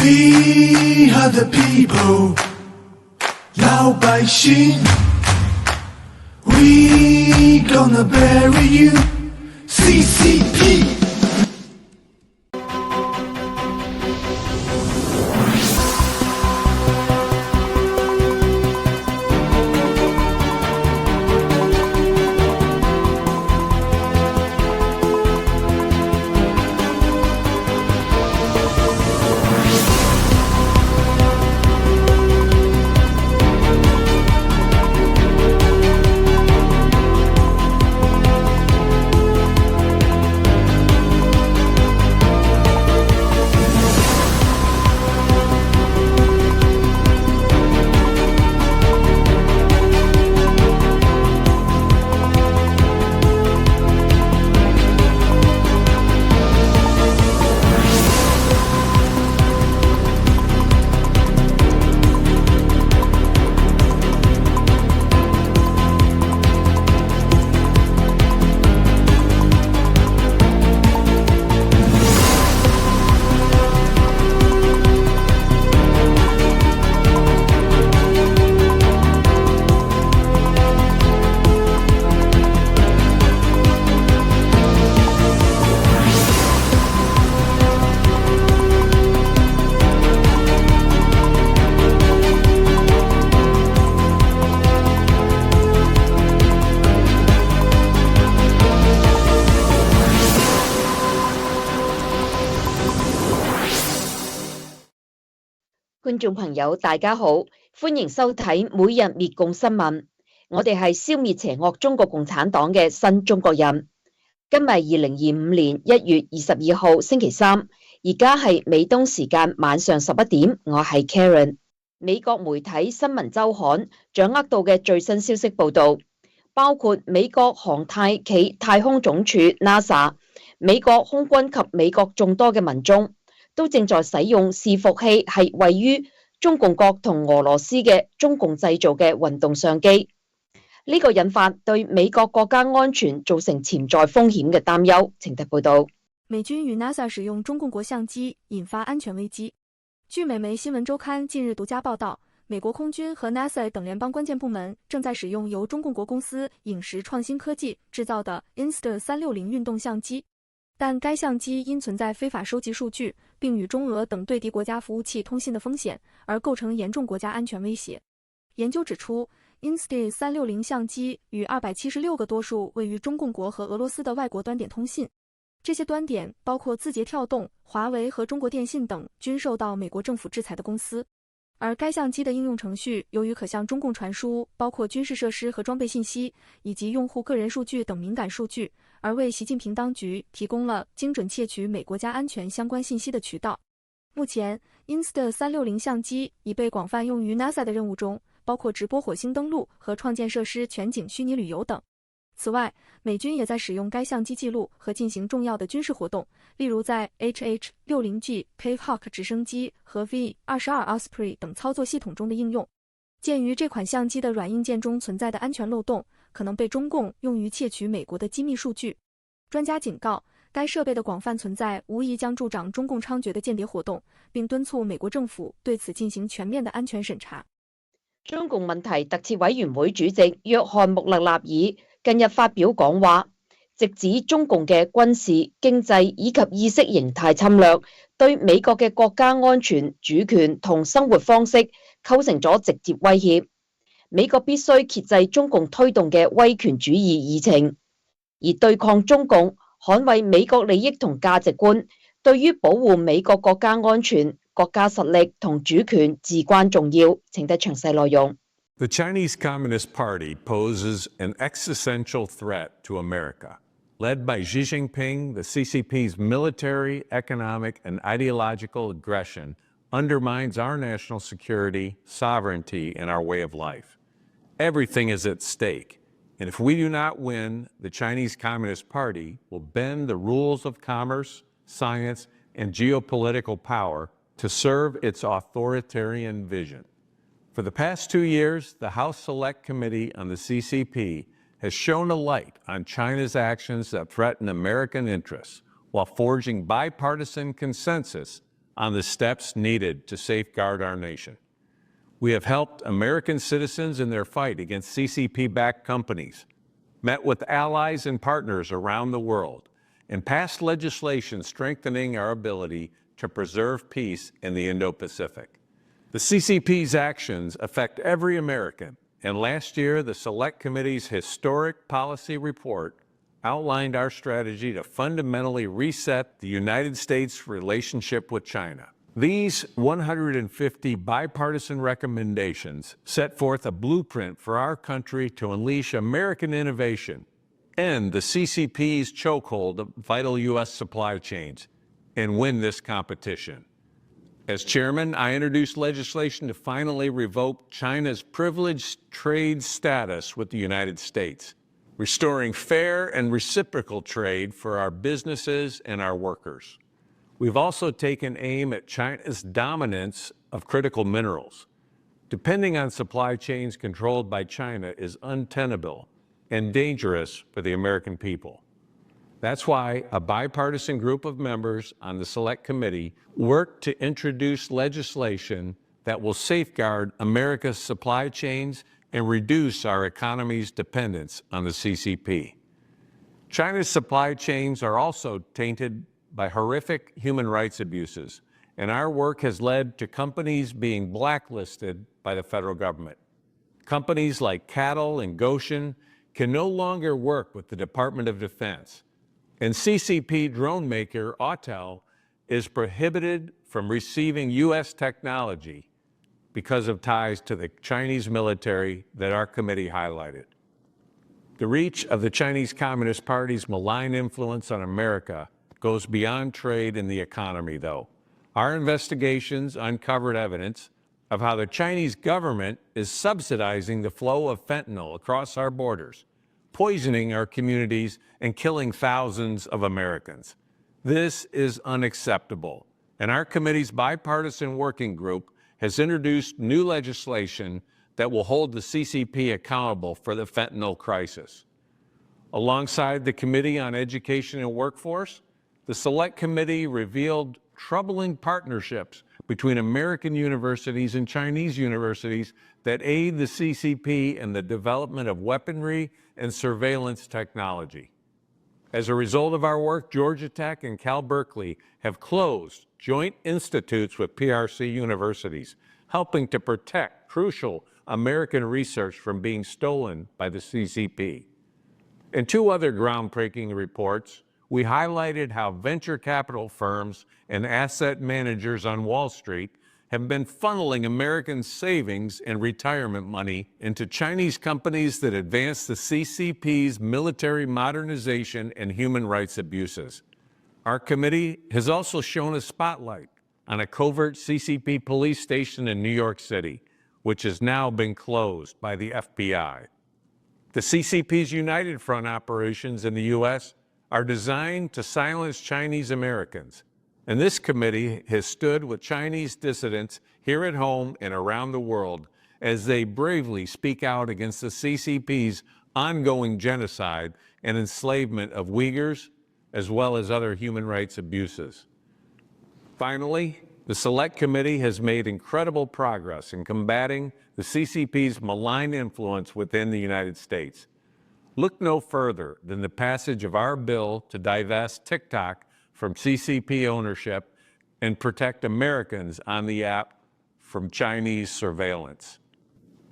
We are the people， 老百姓。We gonna bury you， CCP。觀眾朋友大家好，歡迎收睇每日滅共新聞。我哋係消滅邪惡中國共產黨嘅新中國人。今日2025年1月22號星期三，而家係美東時間晚上11點，我係 Karen。美國媒體新聞週刊掌握到嘅最新消息報道，包括美國航太暨太空總署 NASA、美國空軍及美國眾多嘅民眾都正在使用伺服器，係位於中共國同俄羅斯嘅中共製造嘅運動相機。呢個引發對美國國家安全造成潛在風險嘅擔憂。請睇報道。美軍與 NASA 使用中共國相機引發安全危機。據美媒新聞週刊近日獨家報道，美國空軍和 NASA 等聯邦關鍵部門正在使用由中共國公司影實創新科技製造的 Insta360運動相機，但該相機因存在非法收集數據並與中俄等對敵國家服務器通信的風險，而構成嚴重國家安全威脅。研究指出， Insta360相機與276個多數位於中共國和俄羅斯的外國端點通信，這些端點包括字節跳動、華為和中國電信等均受到美國政府制裁的公司。而該相機的應用程序由於可向中共傳輸包括軍事設施和裝備信息，以及用戶個人數據等敏感數據，而為習近平當局提供了精準竊取美國家安全相關信息的渠道。目前 Insta360相機已被廣泛用於 NASA 的任務中，包括直播火星登陸和創建設施全景虛擬旅遊等。此外，美軍也在使用該相機記錄和進行重要的軍事活動，例如在 HH-60G Pavehawk 直升機和 V-22 Osprey 等操作系統中的應用。鑑於這款相機的軟硬件中存在的安全漏洞，可能被中共用於竊取美國的機密數據。專家警告，該設備的廣泛存在無疑將助長中共猖獗的間諜活動，並敦促美國政府對此進行全面的安全審查。中共問題特設委員會主席約翰穆勒納爾近日發表講話，直指中共嘅軍事、經濟以及意識形態侵略對美國嘅國家安全、主權同生活方式構成咗直接威脅。美國必須遏制中共推動嘅威權主義議程，而對抗中共、捍衛美國利益同價值觀，對於保護美國國家安全、國家實力同主權至關重要。請睇詳細內容。The Chinese Communist Party poses an existential threat to America. Led by Xi Jinping, the CCP's military, economic, and ideological aggression undermines our national security, sovereignty, and our way of life. Everything is at stake, and if we do not win, the Chinese Communist Party will bend the rules of commerce, science, and geopolitical power to serve its authoritarian vision. For the past 2 years, the House Select Committee on the CCP has shone a light on China's actions that threaten American interests while forging bipartisan consensus on the steps needed to safeguard our nation. We have helped American citizens in their fight against CCP-backed companies, met with allies and partners around the world, and passed legislation strengthening our ability to preserve peace in the Indo-Pacific. The CCP's actions affect every American, and last year, the Select Committee's historic policy report outlined our strategy to fundamentally reset the United States' relationship with China. These 150 bipartisan recommendations set forth a blueprint for our country to unleash American innovation, end the CCP's chokehold of vital U.S. supply chains, and win this competition. As chairman, I introduced legislation to finally revoke China's privileged trade status with the United States, restoring fair and reciprocal trade for our businesses and our workers. We've also taken aim at China's dominance of critical minerals. Depending on supply chains controlled by China is untenable and dangerous for the American people. That's why a bipartisan group of members on the Select Committee worked to introduce legislation that will safeguard America's supply chains and reduce our economy's dependence on the CCP. China's supply chains are also tainted by horrific human rights abuses, and our work has led to companies being blacklisted by the federal government. Companies like Cattle and Goshen can no longer work with the Department of Defense, and CCP drone maker Autel is prohibited from receiving U.S. technology because of ties to the Chinese military that our committee highlighted. The reach of the Chinese Communist Party's malign influence on America goes beyond trade and the economy, though. Our investigations uncovered evidence of how the Chinese government is subsidizing the flow of fentanyl across our borders, poisoning our communities and killing thousands of Americans. This is unacceptable, and our committee's bipartisan working group has introduced new legislation that will hold the CCP accountable for the fentanyl crisis. Alongside the Committee on Education and Workforce, the Select Committee revealed troubling partnerships between American universities and Chinese universities that aid the CCP in the development of weaponry and surveillance technology. As a result of our work, Georgia Tech and Cal Berkeley have closed joint institutes with PRC universities, helping to protect crucial American research from being stolen by the CCP. In two other groundbreaking reports, we highlighted how venture capital firms and asset managers on Wall Street have been funneling American savings and retirement money into Chinese companies that advance the CCP's military modernization and human rights abuses. Our committee has also shown a spotlight on a covert CCP police station in New York City, which has now been closed by the FBI. The CCP's United Front operations in the U.S. are designed to silence Chinese Americans, and this committee has stood with Chinese dissidents here at home and around the world as they bravely speak out against the CCP's ongoing genocide and enslavement of Uyghurs, as well as other human rights abuses. Finally, the Select Committee has made incredible progress in combating the CCP's malign influence within the United States. Look no further than the passage of our bill to divest TikTok from CCP ownership and protect Americans on the app from Chinese surveillance.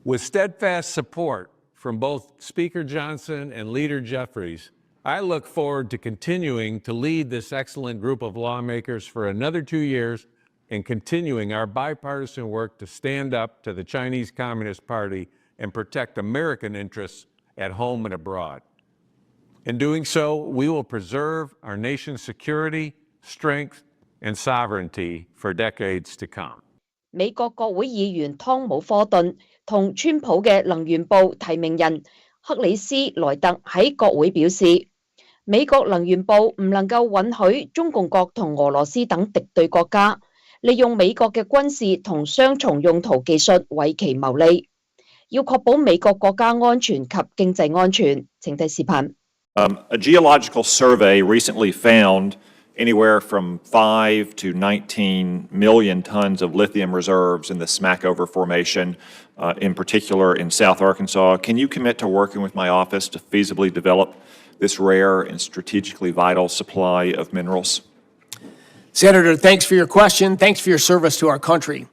With steadfast support from both Speaker Johnson and Leader Jeffries, I look forward to continuing to lead this excellent group of lawmakers for another 2 years and continuing our bipartisan work to stand up to the Chinese Communist Party and protect American interests at home and abroad. In doing so, we will preserve our nation's security, strength, and sovereignty for decades to come. 美國國會議員湯姆·科頓同川普嘅能源部提名人克里斯·萊特喺國會表示，美國能源部唔能夠允許中共國同俄羅斯等敵對國家利用美國嘅軍事同雙重用途技術為其牟利，要確保美國國家安全及經濟安全。請睇視頻。A geological survey recently found anywhere from 5 to 19 million tons of lithium reserves in the Smackover Formation, in particular in South Arkansas. Can you commit to working with my office to feasibly develop this rare and strategically vital supply of minerals? Senator, thanks for your question. Thanks for your service to our country.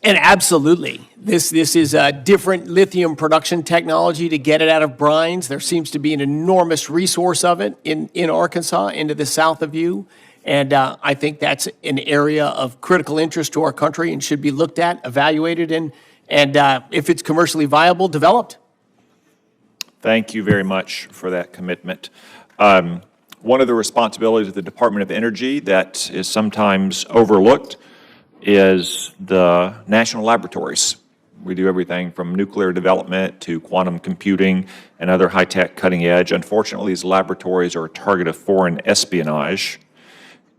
And absolutely, this is a different lithium production technology to get it out of brines. There seems to be an enormous resource of it in Arkansas, into the south of you. And I think that's an area of critical interest to our country and should be looked at, evaluated, and if it's commercially viable, developed. Thank you very much for that commitment. One of the responsibilities of the Department of Energy that is sometimes overlooked is the national laboratories. We do everything from nuclear development to quantum computing and other high-tech cutting edge. Unfortunately, these laboratories are a target of foreign espionage.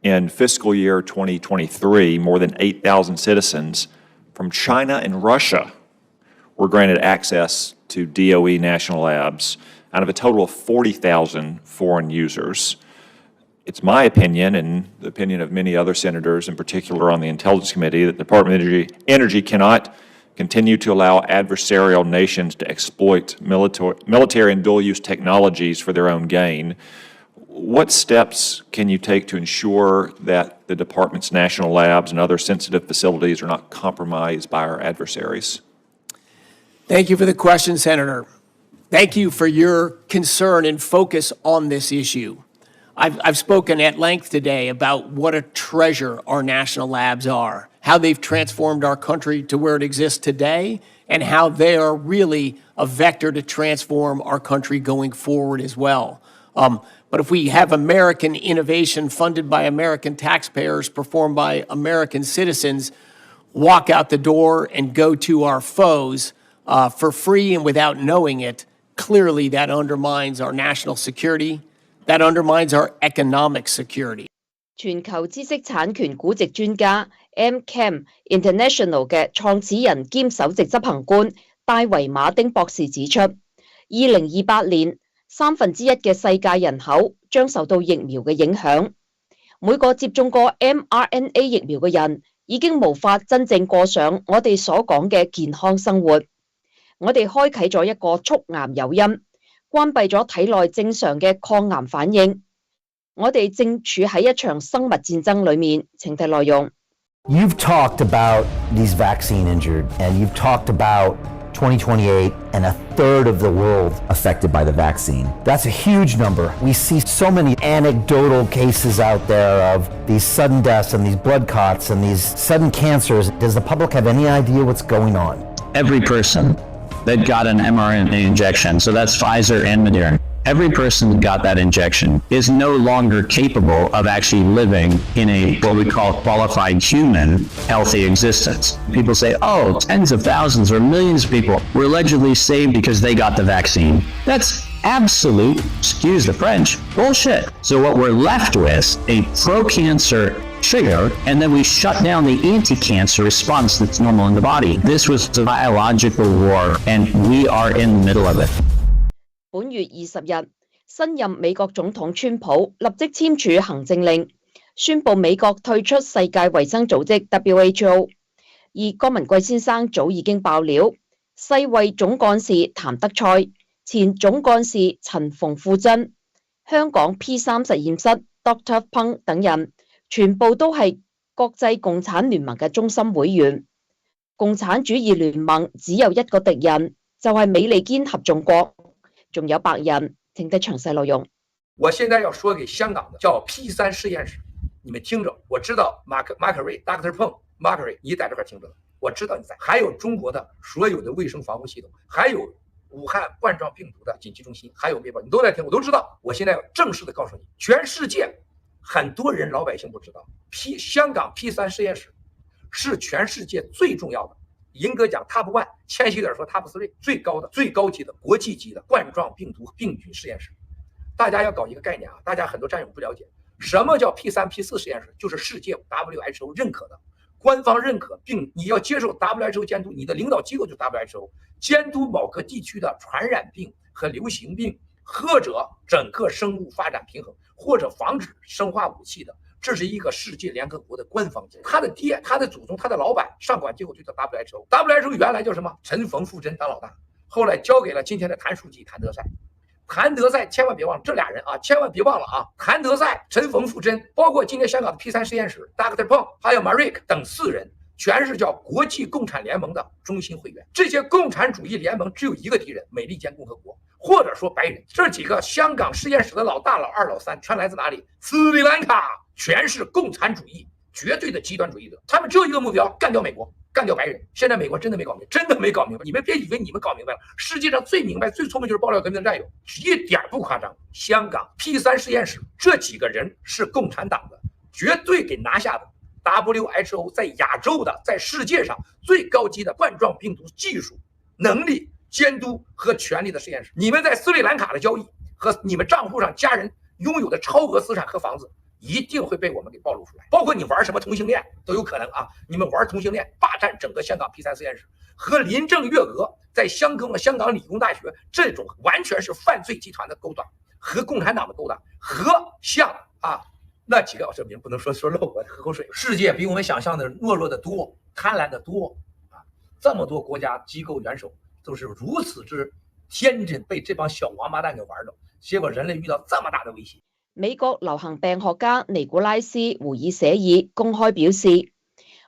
In fiscal year 2023, more than 8,000 citizens from China and Russia were granted access to DOE national labs out of a total of 40,000 foreign users. It's my opinion, and the opinion of many other senators, in particular on the Intelligence Committee, that the Department of Energy cannot continue to allow adversarial nations to exploit military and dual-use technologies for their own gain. What steps can you take to ensure that the department's national labs and other sensitive facilities are not compromised by our adversaries? Thank you for the question, Senator. Thank you for your concern and focus on this issue. I've spoken at length today about what a treasure our national labs are, how they've transformed our country to where it exists today, and how they are really a vector to transform our country going forward as well. But if we have American innovation funded by American taxpayers, performed by American citizens, walk out the door and go to our foes for free and without knowing it, clearly that undermines our national security. That undermines our economic security. 全球知識產權估值專家 MCAM International 嘅創始人兼首席執行官戴維馬丁博士指出，2028年1/3嘅世界人口將受到疫苗嘅影響。每個接種過 mRNA 疫苗嘅人已經無法真正過上我哋所講嘅健康生活。我哋開啟咗一個促癌誘因。關閉咗體內正常嘅抗癌反應，我哋正處喺一場生物戰爭裏面。請睇內容。You've talked about these vaccine injured, and you've talked about 2028 and a third of the world affected by the vaccine. That's a huge number. We see so many anecdotal cases out there of these sudden deaths and these blood clots and these sudden cancers. Does the public have any idea what's going on? Every person that got an mRNA injection, so that's Pfizer and Moderna, every person that got that injection is no longer capable of actually living in a what we call qualified human healthy existence. People say, oh, tens of thousands or millions of people were allegedly saved because they got the vaccine. That's absolute, excuse the French, bullshit. So what we're left with, a pro-cancer trigger, and then we shut down the anti-cancer response that's normal in the body. This was a biological war, and we are in the middle of it. 本月20日，新任美國總統川普立即簽署行政令，宣布美國退出世界衛生組織 WHO。而江文貴先生早已經爆料，世衛總幹事譚德塞、前總幹事陳馮富珍、香港 P3 實驗室 Dr. Peng 等人，全部都係國際共產聯盟嘅中心會員。共產主義聯盟只有一個敵人，就係美利堅合眾國。仲有白人，聽得詳細內容。我現在要說給香港的叫 P3 實驗室，你們聽着，我知道馬克瑞 Dr. Peng 馬克瑞你在這塊聽着，我知道你在，還有中國的所有的衛生防護系統，還有武漢冠狀病毒的緊急中心，還有滅保，你都在聽，我都知道。我現在要正式的告訴你，全世界很多人老百姓不知道，香港 P3 實驗室是全世界最重要的。嚴格講 Top 1，謙虛點說 Top 3，最高的、最高級的、國際級的冠狀病毒病菌實驗室。大家要搞一個概念啊，大家很多戰友不了解，什麼叫 P3、P4 實驗室？就是世界 WHO 認可的，官方認可，並你要接受 WHO 監督，你的領導機構就是 WHO 監督某個地區的傳染病和流行病，或者整個生物發展平衡，或者防止生化武器的，这是一个世界联合国的官方机构。他的爹、他的祖宗、他的老板上管机构就叫 WHO。WHO 原来叫什么？陈冯富珍当老大，后来交给了今天的谭书记谭德赛。谭德赛千万别忘了这俩人啊，千万别忘了啊！谭德赛、陈冯富珍，包括今天香港的 P3实验室 Dr. Peng 还有 Marik 等4人，全是叫国际共产联盟的中心会员。这些共产主义联盟只有一个敌人，美利坚共和国，或者说白人。这几个香港实验室的老大、老二、老三，全来自哪里？斯里兰卡，全是共产主义，绝对的极端主义者。他们只有一个目标，干掉美国。干掉白人，现在美国真的没搞明白，真的没搞明白。你们别以为你们搞明白了，世界上最明白、最聪明就是爆料革命的战友，一点不夸张。香港 P3实验室这几个人是共产党的，绝对给拿下的。WHO 在亚洲的，在世界上最高级的冠状病毒技术、能力、监督和权力的实验室。你们在斯里兰卡的交易和你们账户上家人拥有的超额资产和房子，一定会被我们给暴露出来，包括你玩什么同性恋都有可能啊！你们玩同性恋，霸占整个香港 P3实验室，和林郑月娥在香港理工大学这种完全是犯罪集团的勾当，和共产党的勾当，和像那几个这名不能说漏我喝口水。世界比我们想象的懦弱的多，贪婪的多啊！这么多国家机构元首都是如此之天真，被这帮小王八蛋给玩了，结果人类遇到这么大的威胁。美國流行病學家尼古拉斯·胡爾舍爾公開表示，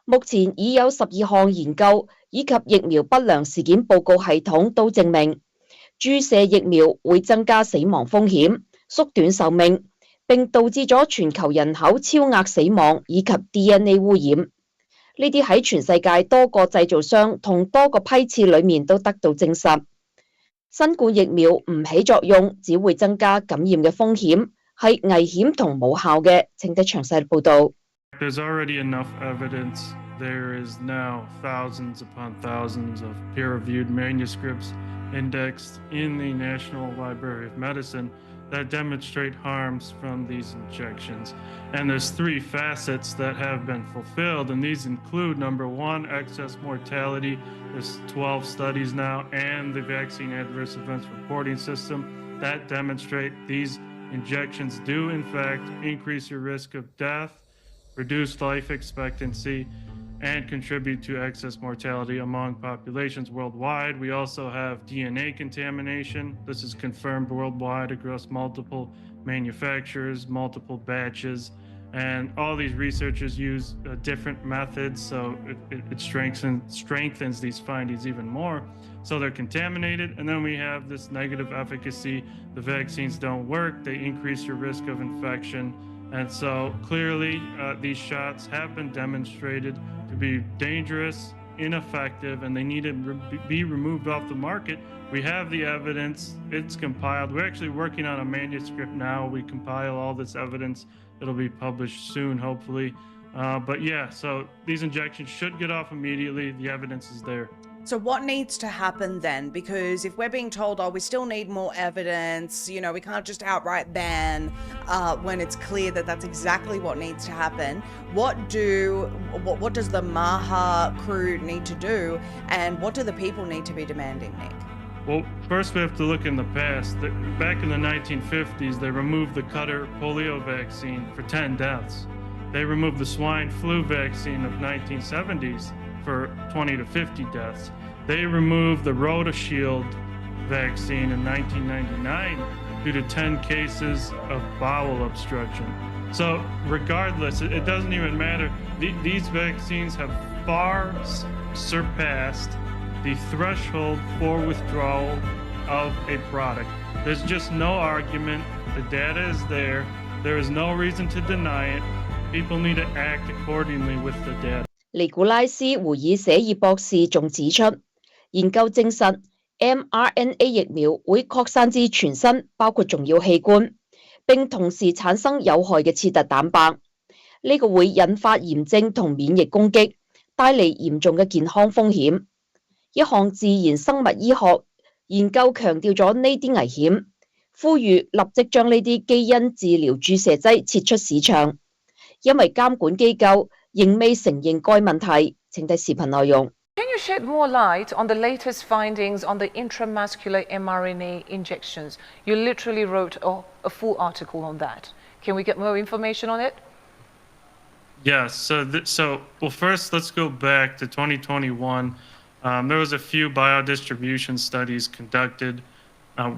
目前已有12項研究以及疫苗不良事件報告系統都證明，注射疫苗會增加死亡風險、縮短壽命，並導致咗全球人口超額死亡以及 DNA 污染。呢啲喺全世界多個製造商同多個批次裡面都得到證實。新冠疫苗唔起作用，只會增加感染嘅風險。係危險同無效嘅，請睇詳細報導。There's already enough evidence. There is now thousands upon thousands of peer-reviewed manuscripts indexed in the National Library of Medicine that demonstrate harms from these injections. And there's 3 facets that have been fulfilled, and these include, number 1, excess mortality. There's 12 studies now, and the vaccine adverse events reporting system that demonstrate these injections do, in fact, increase your risk of death, reduce life expectancy, and contribute to excess mortality among populations worldwide. We also have DNA contamination. This is confirmed worldwide across multiple manufacturers, multiple batches, and all these researchers use different methods, so it strengthens these findings even more. So they're contaminated, and then we have this negative efficacy. The vaccines don't work, they increase your risk of infection. And so clearly these shots have been demonstrated to be dangerous, ineffective, and they need to be removed off the market. We have the evidence, it's compiled. We're actually working on a manuscript now. We compile all this evidence. It'll be published soon, hopefully. But yeah, so these injections should get off immediately. The evidence is there. So what needs to happen then? Because if we're being told, oh, we still need more evidence, you know, we can't just outright ban when it's clear that that's exactly what needs to happen. What does the MAHA crew need to do, and what do the people need to be demanding, Nick? Well, first we have to look in the past. Back in the 1950s, they removed the Qatar polio vaccine for 10 deaths. They removed the swine flu vaccine of 1970s for 20 to 50 deaths. They removed the RotaShield vaccine in 1999 due to 10 cases of bowel obstruction. So regardless, it doesn't even matter. These vaccines have far surpassed the threshold for withdrawal of a product. There's just no argument. The data is there. There is no reason to deny it. People need to act accordingly with the data. 尼古拉斯·胡爾舍爾博士仲指出，研究證實 mRNA 疫苗會擴散至全身，包括重要器官，並同時產生有害嘅刺突蛋白。呢個會引發炎症同免疫攻擊，帶嚟嚴重嘅健康風險。一項自然生物醫學研究強調咗呢啲危險，呼籲立即將呢啲基因治療注射劑撤出市場，因為監管機構仍未承認該問題。請睇視頻內容。Can you shed more light on the latest findings on the intramuscular mRNA injections? You literally wrote a full article on that. Can we get more information on it? Yes. Well, first, let's go back to 2021. There was a few biodistribution studies conducted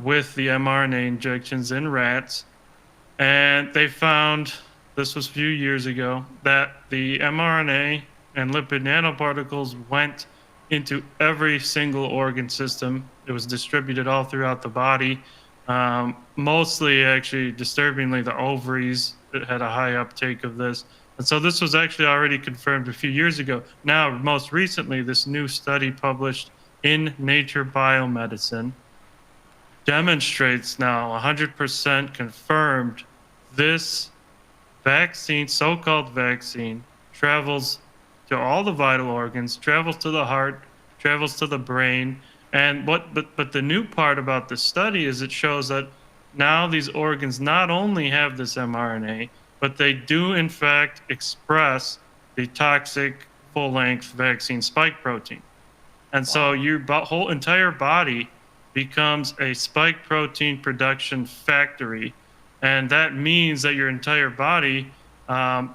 with the mRNA injections in rats, and they found, this was a few years ago, that the mRNA and lipid nanoparticles went into every single organ system. It was distributed all throughout the body. Mostly, actually, disturbingly, the ovaries had a high uptake of this. And so this was actually already confirmed a few years ago. Now, most recently, this new study published in Nature Biomedicine demonstrates now 100% confirmed this vaccine, so-called vaccine, travels to all the vital organs, travels to the heart, travels to the brain. And but the new part about this study is it shows that now these organs not only have this mRNA, but they do in fact express the toxic full-length vaccine spike protein. And so your whole entire body becomes a spike protein production factory. And that means that your entire body,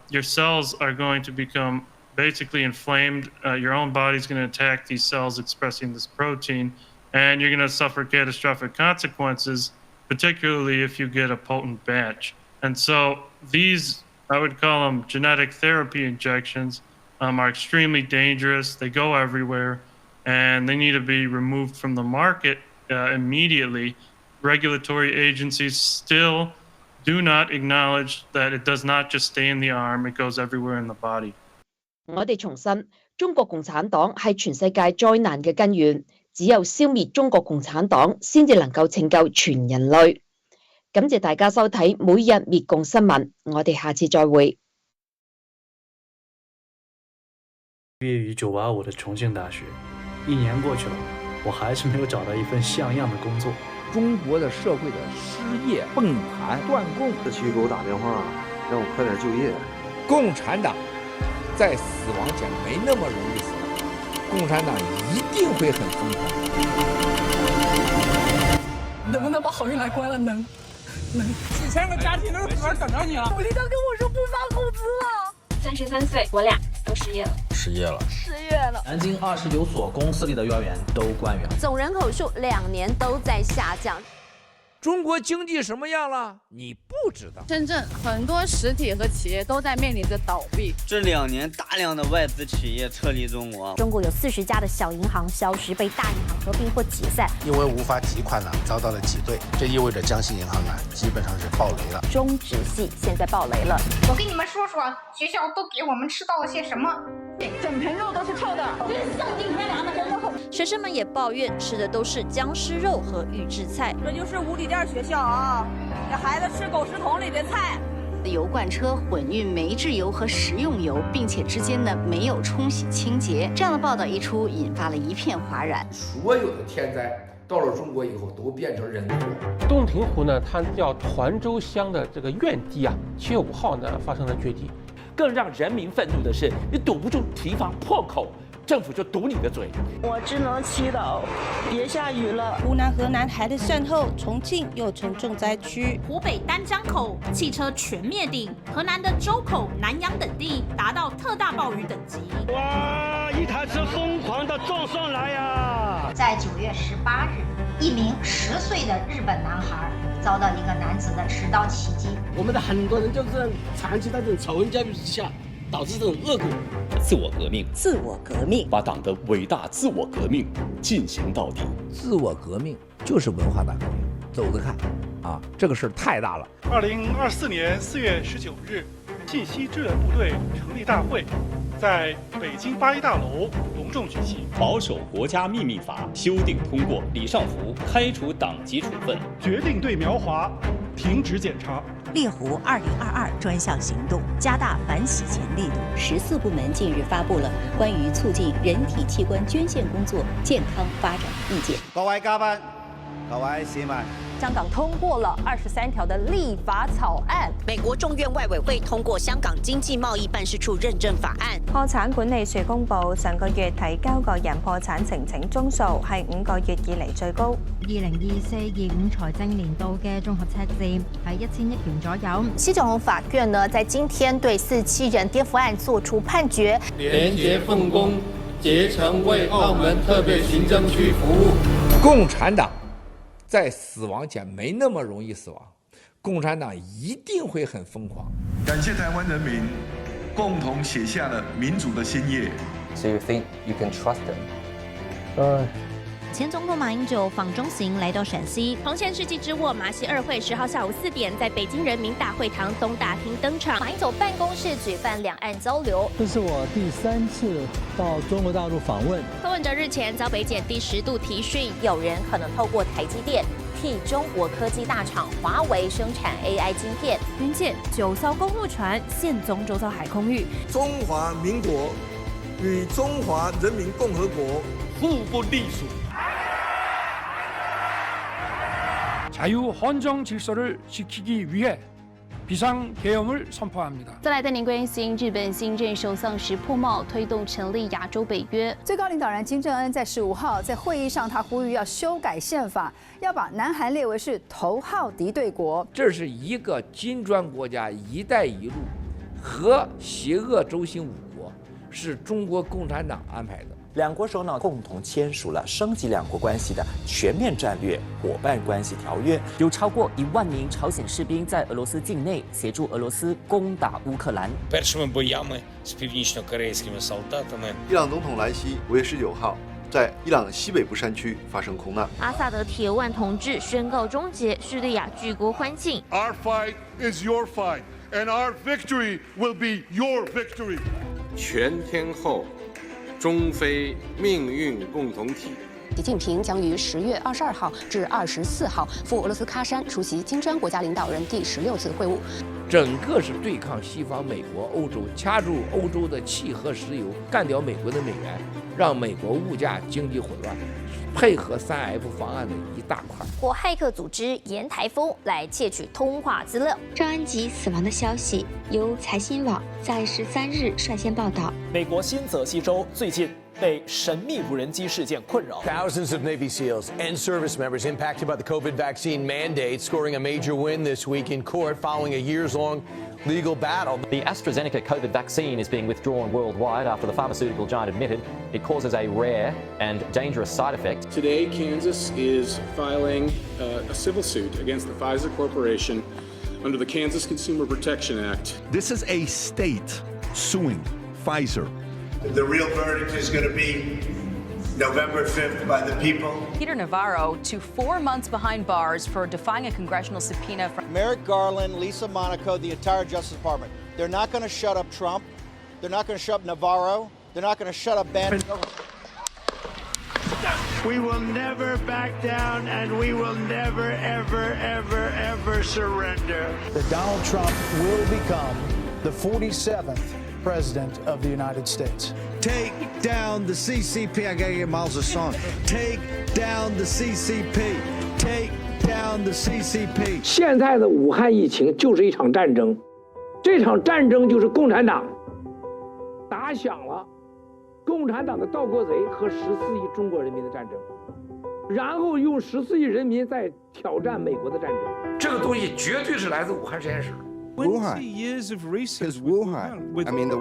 your cells are going to become basically inflamed. Your own body's going to attack these cells expressing this protein, and you're going to suffer catastrophic consequences, particularly if you get a potent batch. And so these, I would call them genetic therapy injections, are extremely dangerous. They go everywhere, and they need to be removed from the market immediately. Regulatory agencies still do not acknowledge that it does not just stay in the arm, it goes everywhere in the body. 我哋重申，中國共產黨係全世界災難嘅根源，只有消滅中國共產黨，先至能夠拯救全人類。感謝大家收睇每日滅共新聞，我哋下次再會。毕业于985的重庆大学，1年过去了，我还是没有找到一份像样的工作。中国的社会的失业、崩盘、断供，社区给我打电话，让我快点就业。共产党在死亡前没那么容易死，共产党一定会很疯狂。能不能把好运来关了？能。几千个家庭都在那等着你了。土地都跟我说不发工资了。33岁，我俩都失业了。失业了。南京29所公私立的幼儿园都关园，总人口数2年都在下降。中国经济什么样了？你不知道。深圳很多实体和企业都在面临着倒闭。这2年，大量的外资企业撤离中国。中国有40家的小银行消失，被大银行合并或解散。因为无法提款了，遭到了挤兑，这意味着江西银行基本上是爆雷了。中职系现在爆雷了。我跟你们说说，学校都给我们吃到了些什么？整盆肉都是臭的，真丧尽天良的，真的很。学生们也抱怨吃的都是僵尸肉和预制菜。这就是无底店学校啊，这孩子吃狗食桶里的菜。油罐车混运煤制油和食用油，并且之间呢没有冲洗清洁，这样的报道一出，引发了一片哗然。所有的天灾到了中国以后，都变成人祸。洞庭湖呢，它叫团州乡的这个院堤啊，7月5号呢发生了决堤。更让人民愤怒的是，你堵不住堤防破口，政府就堵你的嘴。我只能祈祷别下雨了。湖南、河南海的善后，重庆又成重灾区。湖北丹江口汽车全灭顶，河南的周口、南阳等地达到特大暴雨等级。哇，一台车疯狂地撞上来呀！在9月18日，一名10岁的日本男孩遭到一个男子的持刀袭击。我们的很多人就是长期在这种仇恨教育之下，导致这种恶果。自我革命，把党的伟大自我革命进行到底。自我革命就是文化大革命，走着看啊，这个事儿太大了。2024年4月19日，信息支援部队成立大会在北京8·1大楼隆重举行。保守国家秘密法修订通过，李尚福开除党籍处分，决定对苗华停职检查。猎狐2022专项行动加大反洗钱力度。14部门近日发布了关于促进人体器官捐献工作健康发展意见。各位嘉賓，各位市民，香港通过了23条的立法草案。美國眾院外委會通過香港經濟貿易辦事處認證法案。破產管理處公佈上個月提交個人破產呈請宗數係5個月以嚟最高。2024-25財政年度嘅綜合赤字係1000億元左右。西九龍法院呢，在今天對47人顛覆案作出判決，廉潔奉公，竭誠為澳門特別行政區服務。共產黨在死亡前沒那麼容易死亡，共產黨一定會很瘋狂。感謝台灣人民共同寫下了民主的新頁。So you think you can trust them? 前总统马英九访中行来到陕西，黄县世纪之握马习2会10号下午4点在北京人民大会堂东大厅登场。马英九办公室举办两岸交流。这是我第3次到中国大陆访问。柯文哲日前遭北检第10度提讯，有人可能透过台积电替中国科技大厂华为生产 AI 晶片。云舰9艘公务船现踪周遭海空域。中华民国与中华人民共和国互不隶属。 자유헌정질서를지키기위해 비상계엄을 선포합니다. 再来带您关心日本新任首相石破茂推动成立亚洲北约。最高领导人金正恩在15号在会议上，他呼吁要修改宪法，要把南韩列为是头号敌对国。这是一个金砖国家“一带一路”和邪恶轴心5国，是中国共产党安排的。 两国首脑共同签署了升级两国关系的全面战略伙伴关系条约。有超过1万名朝鲜士兵在俄罗斯境内协助俄罗斯攻打乌克兰。Першими боями з північно-корейськими солдатами。伊朗总统莱西5月19号在伊朗西北部山区发生空难。阿萨德铁腕统治宣告终结，叙利亚举国欢庆。Our fight is your fight, and our victory will be your victory。全天候。 中非命运共同体。习近平将于10月22号至24号赴俄罗斯喀山出席金砖国家领导人第16次会晤。整个是对抗西方、美国、欧洲，掐住欧洲的气和石油，干掉美国的美元，让美国物价经济混乱，配合3F 方案的一大块。或骇客组织沿台风来窃取通话资料。赵安吉死亡的消息由财新网在13日率先报道。美国新泽西州最近 被神秘无人机事件困扰。Thousands of Navy SEALs and service members impacted by the COVID vaccine mandate scoring a major win this week in court following a years-long legal battle. The AstraZeneca COVID vaccine is being withdrawn worldwide after the pharmaceutical giant admitted it causes a rare and dangerous side effect. Today, Kansas is filing a civil suit against the Pfizer Corporation under the Kansas Consumer Protection Act. This is a state suing Pfizer. The real verdict is going to be November 5th by the people. Peter Navarro to 4 months behind bars for defying a congressional subpoena from Merrick Garland, Lisa Monaco, the entire Justice Department. They're not going to shut up Trump. They're not going to shut up Navarro. They're not going to shut up Ben. We will never back down, and we will never, ever, ever, ever surrender. That Donald Trump will become the 47th President of the United States. Take down the CCP. I gotta get Miles a song. Take down the CCP. Take down the CCP. 现在的武汉疫情就是一场战争，这场战争就是共产党打响了共产党的盗国贼和14亿中国人民的战争，然后用14亿人民在挑战美国的战争。这个东西绝对是来自武汉实验室。 Wuhan, because Wuhan. I mean, the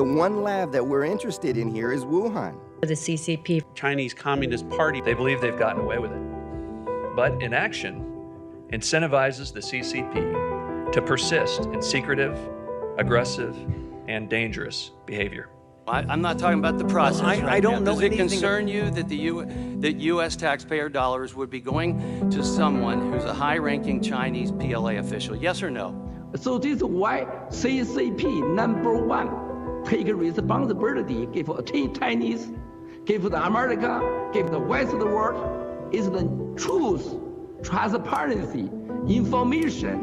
one lab that we're interested in here is Wuhan. The CCP, Chinese Communist Party, they believe they've gotten away with it, but inaction incentivizes the CCP to persist in secretive, aggressive, and dangerous behavior. I'm not talking about the process. I don't know. Does it concern you that that U.S. taxpayer dollars would be going to someone who's a high-ranking Chinese PLA official? Yes or no? So this is why CCP #1 take responsibility, give Chinese, give the America, give the West of the world, is the truth, transparency, information,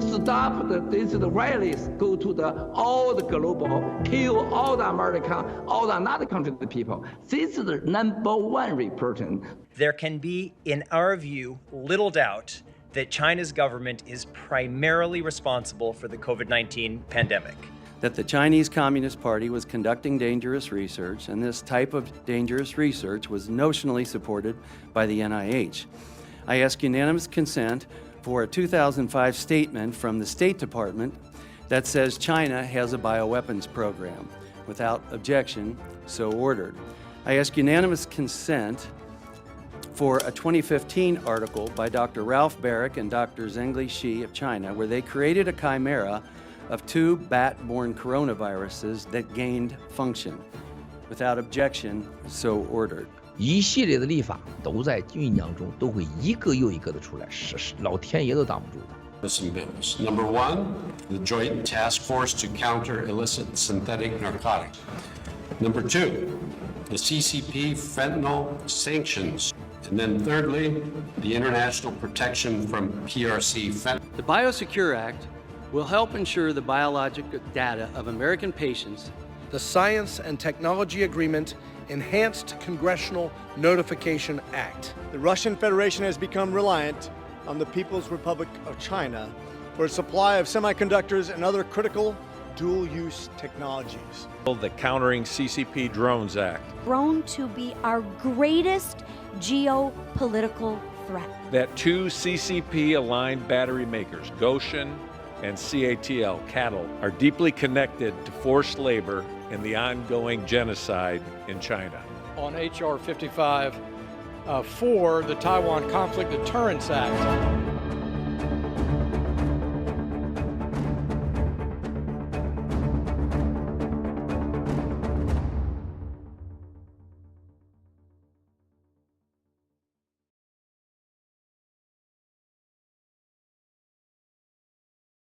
stop this virus go to all the global, kill all the American, all the another country people. This is the #1 important. There can be, in our view, little doubt that China's government is primarily responsible for the COVID-19 pandemic. That the Chinese Communist Party was conducting dangerous research, and this type of dangerous research was notionally supported by the NIH. I ask unanimous consent for a 2005 statement from the State Department that says China has a bioweapons program. Without objection, so ordered. I ask unanimous consent for a 2015 article by Dr. Ralph Barrick and Dr. Zhengli Shi of China, where they created a chimera of 2 bat-borne coronaviruses that gained function. Without objection, so ordered. 一系列的立法都在酝酿中，都会一个又一个的出来，是老天爷都挡不住的。Some bills. Number 1, the Joint Task Force to Counter Illicit Synthetic Narcotics. Number 2, the CCP fentanyl sanctions. And then thirdly, the international protection from PRC fentanyl. The Biosecure Act will help ensure the biological data of American patients. The Science and Technology Agreement Enhanced Congressional Notification Act. The Russian Federation has become reliant on the People's Republic of China for a supply of semiconductors and other critical dual-use technologies. The Countering CCP Drones Act. Grown to be our greatest geopolitical threat. That 2 CCP-aligned battery makers, Goshen and CATL, Cattle, are deeply connected to forced labor and the ongoing genocide in China. On H.R. 55, 4, the Taiwan Conflict Deterrence Act.